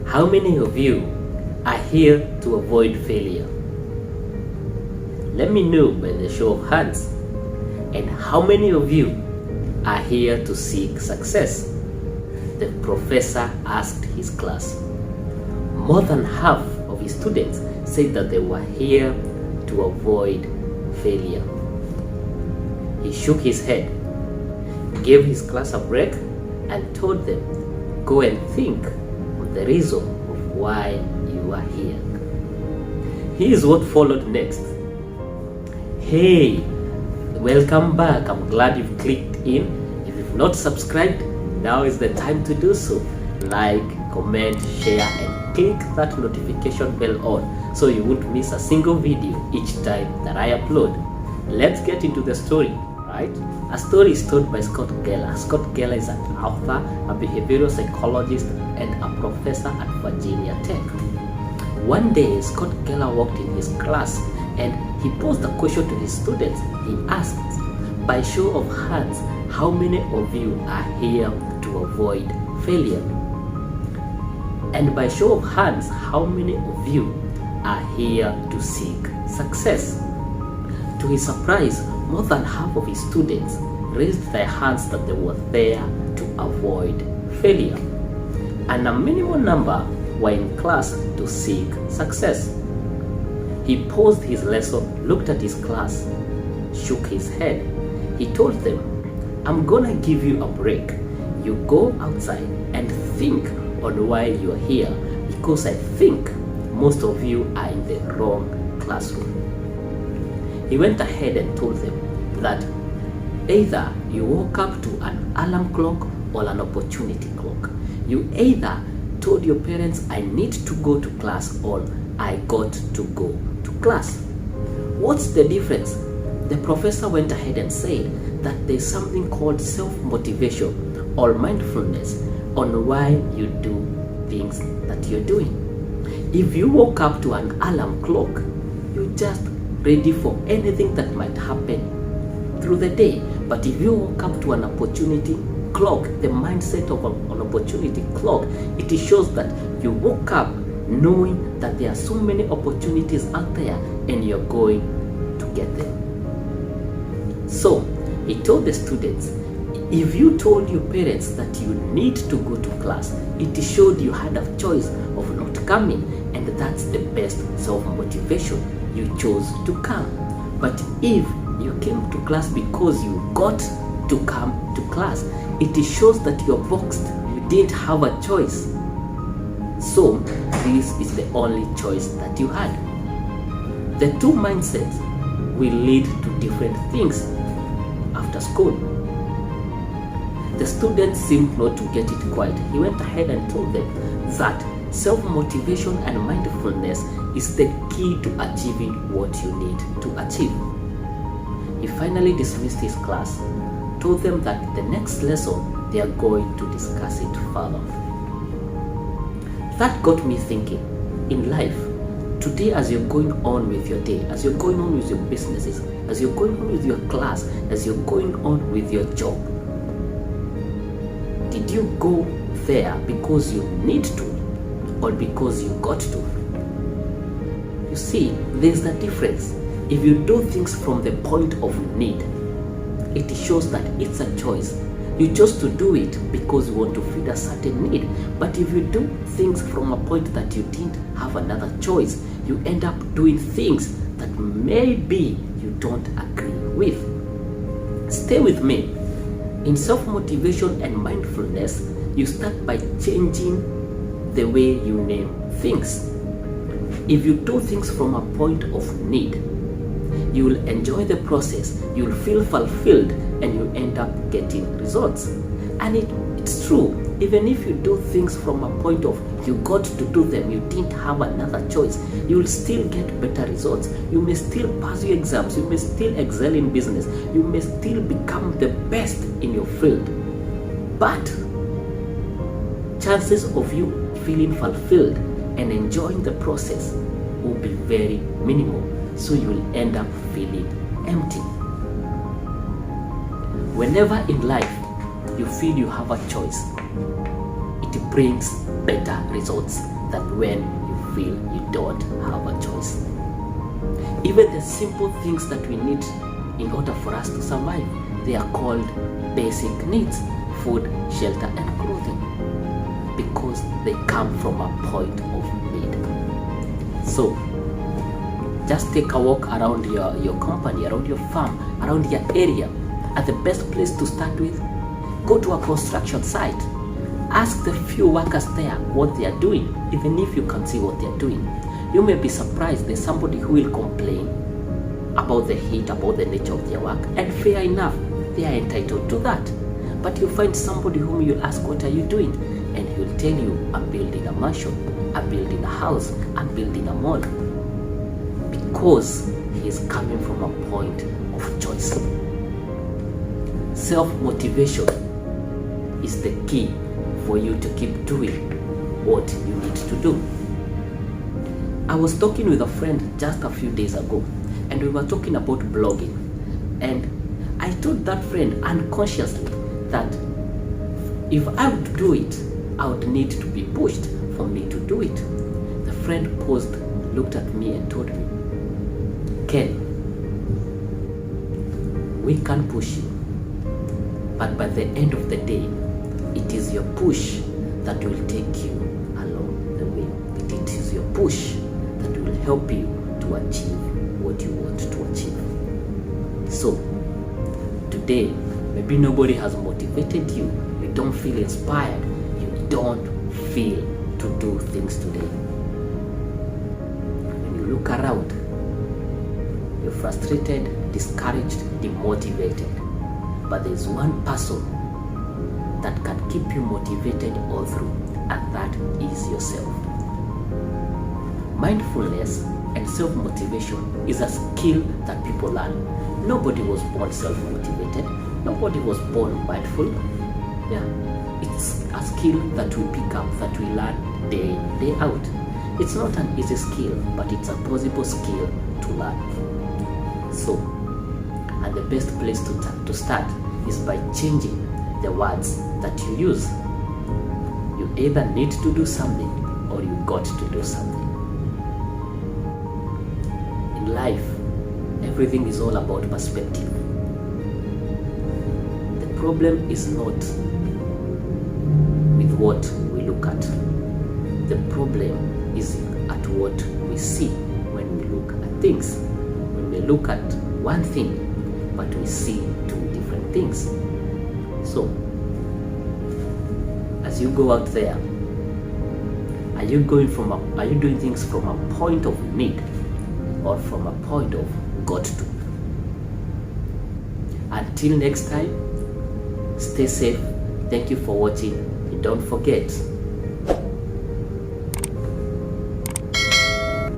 How many of you are here to avoid failure? Let me know by the show of hands. And how many of you are here to seek success? The professor asked his class. More than half of his students said that they were here to avoid failure. He shook his head, gave his class a break, and told them, go and think of the reason of why you are here. Here's what followed next. Hey, welcome back. I'm glad you've clicked in. If you've not subscribed, now is the time to do so. Like, comment, share, and click that notification bell on so you won't miss a single video each time that I upload. Let's get into the story, right? A story is told by Scott Geller. Scott Geller is an author, a behavioral psychologist, and a professor at Virginia Tech. One day, Scott Geller walked in his class and he posed a question to his students. He asked, by show of hands, how many of you are here to avoid failure? And by show of hands, how many of you are here to seek success? To his surprise, more than half of his students raised their hands that they were there to avoid failure. And a minimum number were in class to seek success. He paused his lesson, looked at his class, shook his head. He told them, I'm gonna give you a break. You go outside and think on why you're here, because I think most of you are in the wrong classroom. He went ahead and told them that either you woke up to an alarm clock or an opportunity clock. You either told your parents, I need to go to class, or I got to go to class. What's the difference? The professor went ahead and said that there's something called self-motivation or mindfulness on why you do things that you're doing. If you woke up to an alarm clock, you're just ready for anything that might happen through the day. But if you woke up to an opportunity clock, the mindset of an opportunity clock, it shows that you woke up knowing that there are so many opportunities out there and you're going to get them. So he told the students, if you told your parents that you need to go to class, it showed you had a choice of not coming, and that's the best self-motivation. You chose to come. But if you came to class because you got to come to class, it shows that you're boxed. You didn't have a choice. So this is the only choice that you had. The two mindsets will lead to different things after school. The students seemed not to get it quite. He went ahead and told them that self-motivation and mindfulness is the key to achieving what you need to achieve. He finally dismissed his class, told them that the next lesson they are going to discuss it further. That got me thinking, in life, today as you're going on with your day, as you're going on with your businesses, as you're going on with your class, as you're going on with your job, did you go there because you need to or because you got to? You see, there's a difference. If you do things from the point of need, it shows that it's a choice. You chose to do it because you want to feed a certain need. But if you do things from a point that you didn't have another choice, you end up doing things that maybe you don't agree with. Stay with me. In self-motivation and mindfulness, you start by changing the way you name things. If you do things from a point of need, you will enjoy the process, you'll feel fulfilled, and you end up getting results. And it's true, even if you do things from a point of you got to do them, you didn't have another choice, you will still get better results. You may still pass your exams, you may still excel in business, you may still become the best in your field. But chances of you feeling fulfilled and enjoying the process will be very minimal. So you will end up feeling empty. Whenever in life you feel you have a choice, it brings better results than when you feel you don't have a choice. Even the simple things that we need in order for us to survive, they are called basic needs: food, shelter, and clothing, because they come from a point of need. So just take a walk around your company, around your farm, around your area. And the best place to start with, go to a construction site. Ask the few workers there what they are doing, even if you can see what they are doing. You may be surprised there's somebody who will complain about the heat, about the nature of their work, and fair enough, they are entitled to that. But you find somebody whom you'll ask, what are you doing? And he'll tell you, I'm building a mansion, I'm building a house, I'm building a mall. Because he is coming from a point of choice. Self-motivation is the key for you to keep doing what you need to do. I was talking with a friend just a few days ago, and we were talking about blogging. And I told that friend unconsciously that if I would do it, I would need to be pushed for me to do it. The friend paused, looked at me and told me, Ken, we can push you, but by the end of the day, it is your push that will take you along the way. It is your push that will help you to achieve what you want to achieve. So, today, maybe nobody has motivated you, you don't feel inspired, you don't feel to do things today. When you look around, you're frustrated, discouraged, demotivated. But there's one person that can keep you motivated all through, and that is yourself. Mindfulness and self-motivation is a skill that people learn. Nobody was born self-motivated. Nobody was born mindful. Yeah, it's a skill that we pick up, that we learn day in, day out. It's not an easy skill, but it's a possible skill to learn. So, and the best place to start is by changing the words that you use. You either need to do something or you got to do something. In life, everything is all about perspective. The problem is not with what we look at. The problem is at what we see when we look at things. When we look at one thing, but we see two different things. So, as you go out there, are you doing things from a point of need or from a point of got to? Until next time, stay safe. Thank you for watching. And don't forget,